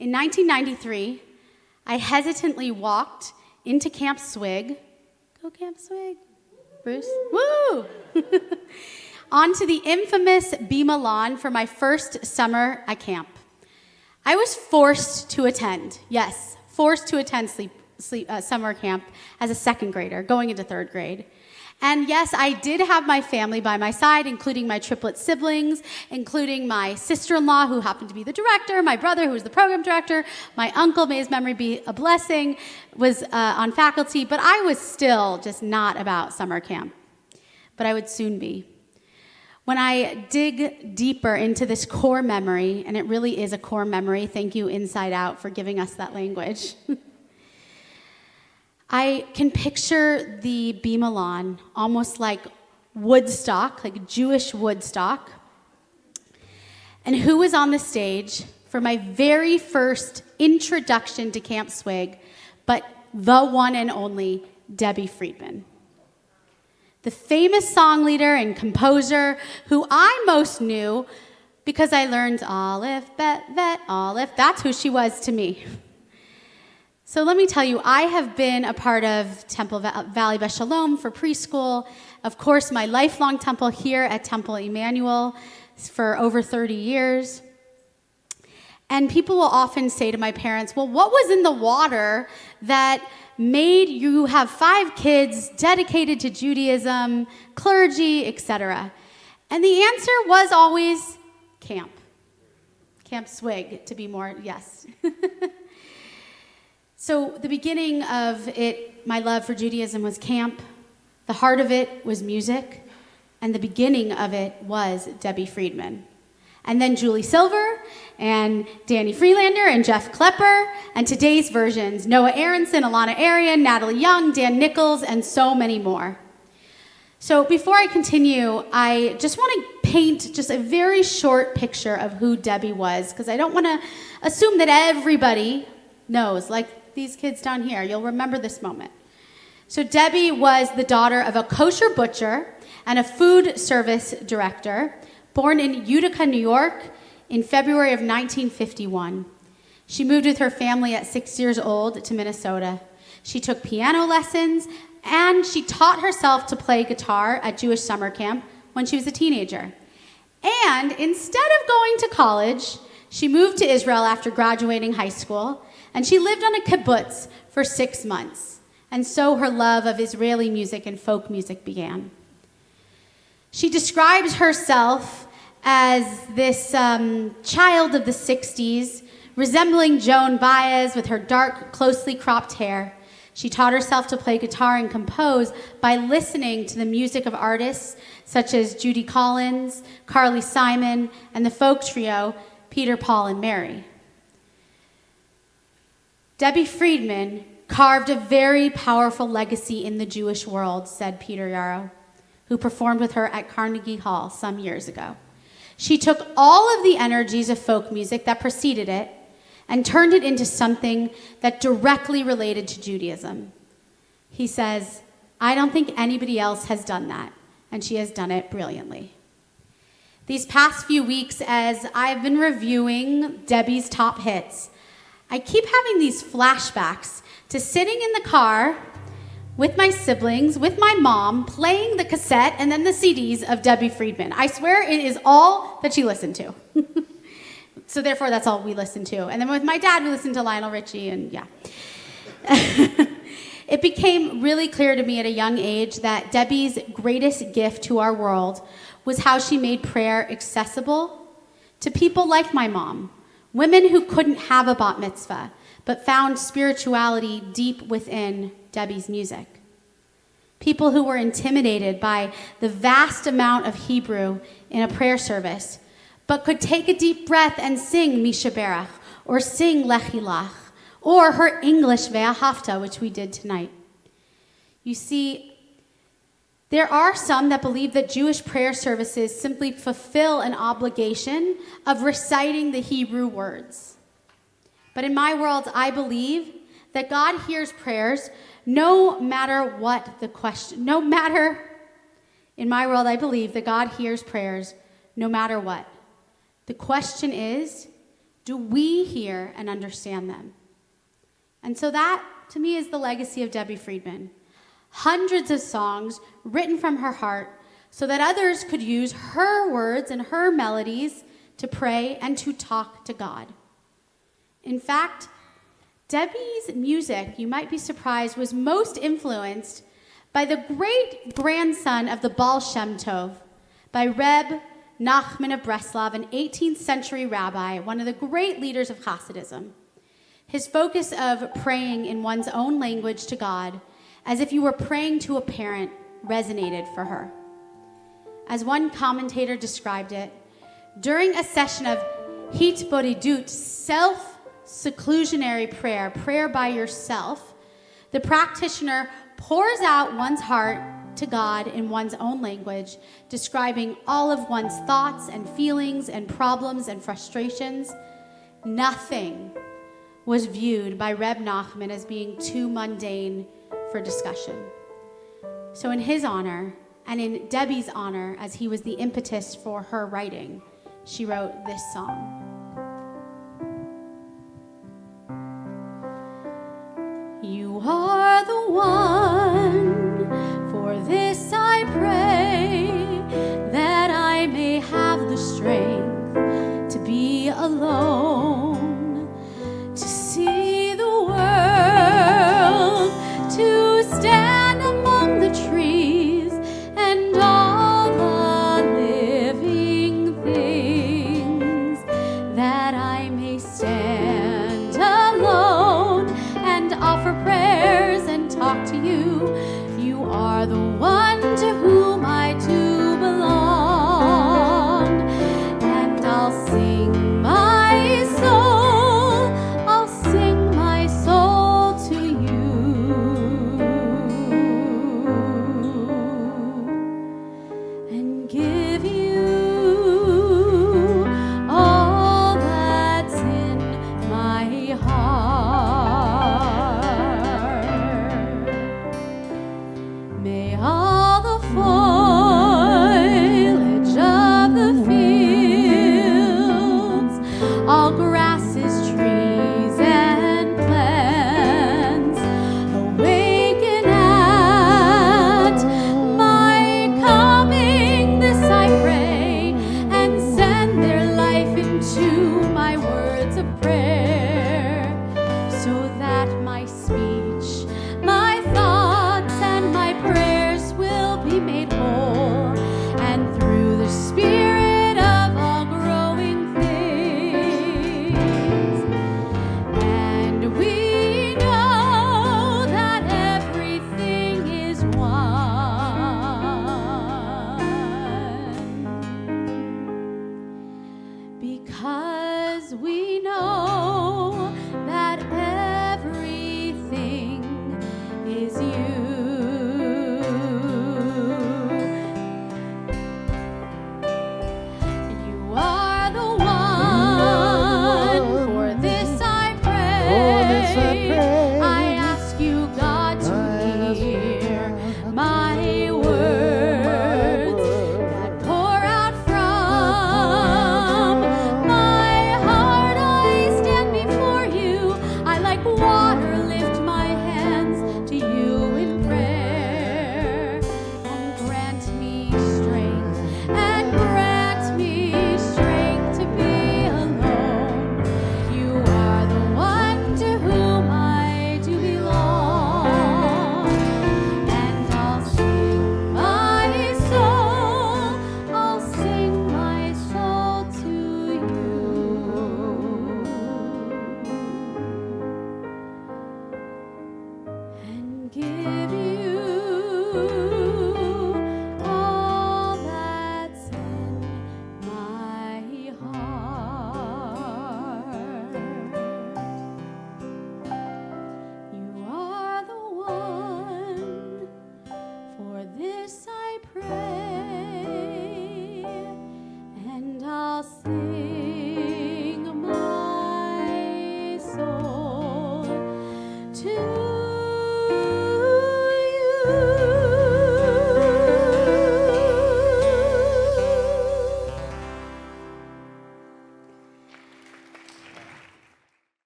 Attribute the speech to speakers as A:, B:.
A: In 1993, I hesitantly walked into Camp Swig. Go Camp Swig. Bruce? Woo! Onto the infamous Bema lawn for my first summer at camp. I was forced to attend, yes, forced to attend summer camp as a second grader, going into third grade. And yes, I did have my family by my side, including my triplet siblings, including my sister-in-law, who happened to be the director, my brother, who was the program director, my uncle, may his memory be a blessing, was on faculty, but I was still just not about summer camp. But I would soon be. When I dig deeper into this core memory, and it really is a core memory, thank you Inside Out for giving us that language. I can picture the Bema lawn almost like Woodstock, like Jewish Woodstock. And who was on the stage for my very first introduction to Camp Swig, but the one and only Debbie Friedman. The famous song leader and composer who I most knew because I learned Aleph, Bet, Vet, Aleph. That's who she was to me. So let me tell you, I have been a part of Temple Valley Beth Shalom for preschool. Of course, my lifelong temple here at Temple Emmanuel for over 30 years. And people will often say to my parents, well, what was in the water that made you have 5 kids dedicated to Judaism, clergy, etc.? And the answer was always camp. Camp Swig, to be more, yes. So the beginning of it, my love for Judaism was camp. The heart of it was music. And the beginning of it was Debbie Friedman. And then Julie Silver, and Danny Freelander, and Jeff Klepper, and today's versions, Noah Aronson, Alana Arian, Natalie Young, Dan Nichols, and so many more. So before I continue, I just want to paint just a very short picture of who Debbie was, because I don't want to assume that everybody knows, like these kids down here. You'll remember this moment. So Debbie was the daughter of a kosher butcher and a food service director, born in Utica, New York, in February of 1951. She moved with her family at 6 years old to Minnesota. She took piano lessons, and she taught herself to play guitar at Jewish summer camp when she was a teenager. And instead of going to college, she moved to Israel after graduating high school, and she lived on a kibbutz for 6 months. And so her love of Israeli music and folk music began. She describes herself as this child of the 60s, resembling Joan Baez with her dark, closely cropped hair. She taught herself to play guitar and compose by listening to the music of artists such as Judy Collins, Carly Simon, and the folk trio Peter, Paul, and Mary. Debbie Friedman carved a very powerful legacy in the Jewish world, said Peter Yarrow, who performed with her at Carnegie Hall some years ago. She took all of the energies of folk music that preceded it and turned it into something that directly related to Judaism. He says, I don't think anybody else has done that, and she has done it brilliantly. These past few weeks, as I've been reviewing Debbie's top hits, I keep having these flashbacks to sitting in the car with my siblings, with my mom, playing the cassette and then the CDs of Debbie Friedman. I swear it is all that she listened to. So therefore, that's all we listened to. And then with my dad, we listened to Lionel Richie, and yeah. It became really clear to me at a young age that Debbie's greatest gift to our world was how she made prayer accessible to people like my mom, women who couldn't have a bat mitzvah, but found spirituality deep within Debbie's music. People who were intimidated by the vast amount of Hebrew in a prayer service, but could take a deep breath and sing Mishaberach, or sing Lechilach, or her English Ve'ahavta, which we did tonight. You see, there are some that believe that Jewish prayer services simply fulfill an obligation of reciting the Hebrew words. But in my world, I believe that God hears prayers no matter what the question, in my world, I believe that God hears prayers no matter what. The question is, do we hear and understand them? And so that, to me, is the legacy of Debbie Friedman. Hundreds of songs written from her heart so that others could use her words and her melodies to pray and to talk to God. In fact, Debbie's music, you might be surprised, was most influenced by the great-grandson of the Baal Shem Tov, by Reb Nachman of Breslov, an 18th century rabbi, one of the great leaders of Hasidism. His focus of praying in one's own language to God, as if you were praying to a parent, resonated for her. As one commentator described it, during a session of hitbodedut, self-seclusionary prayer by yourself, the practitioner pours out one's heart to God in one's own language, describing all of one's thoughts and feelings and problems and frustrations. Nothing was viewed by Reb Nachman as being too mundane for discussion. So in his honor, and in Debbie's honor, as he was the impetus for her writing, she wrote this song.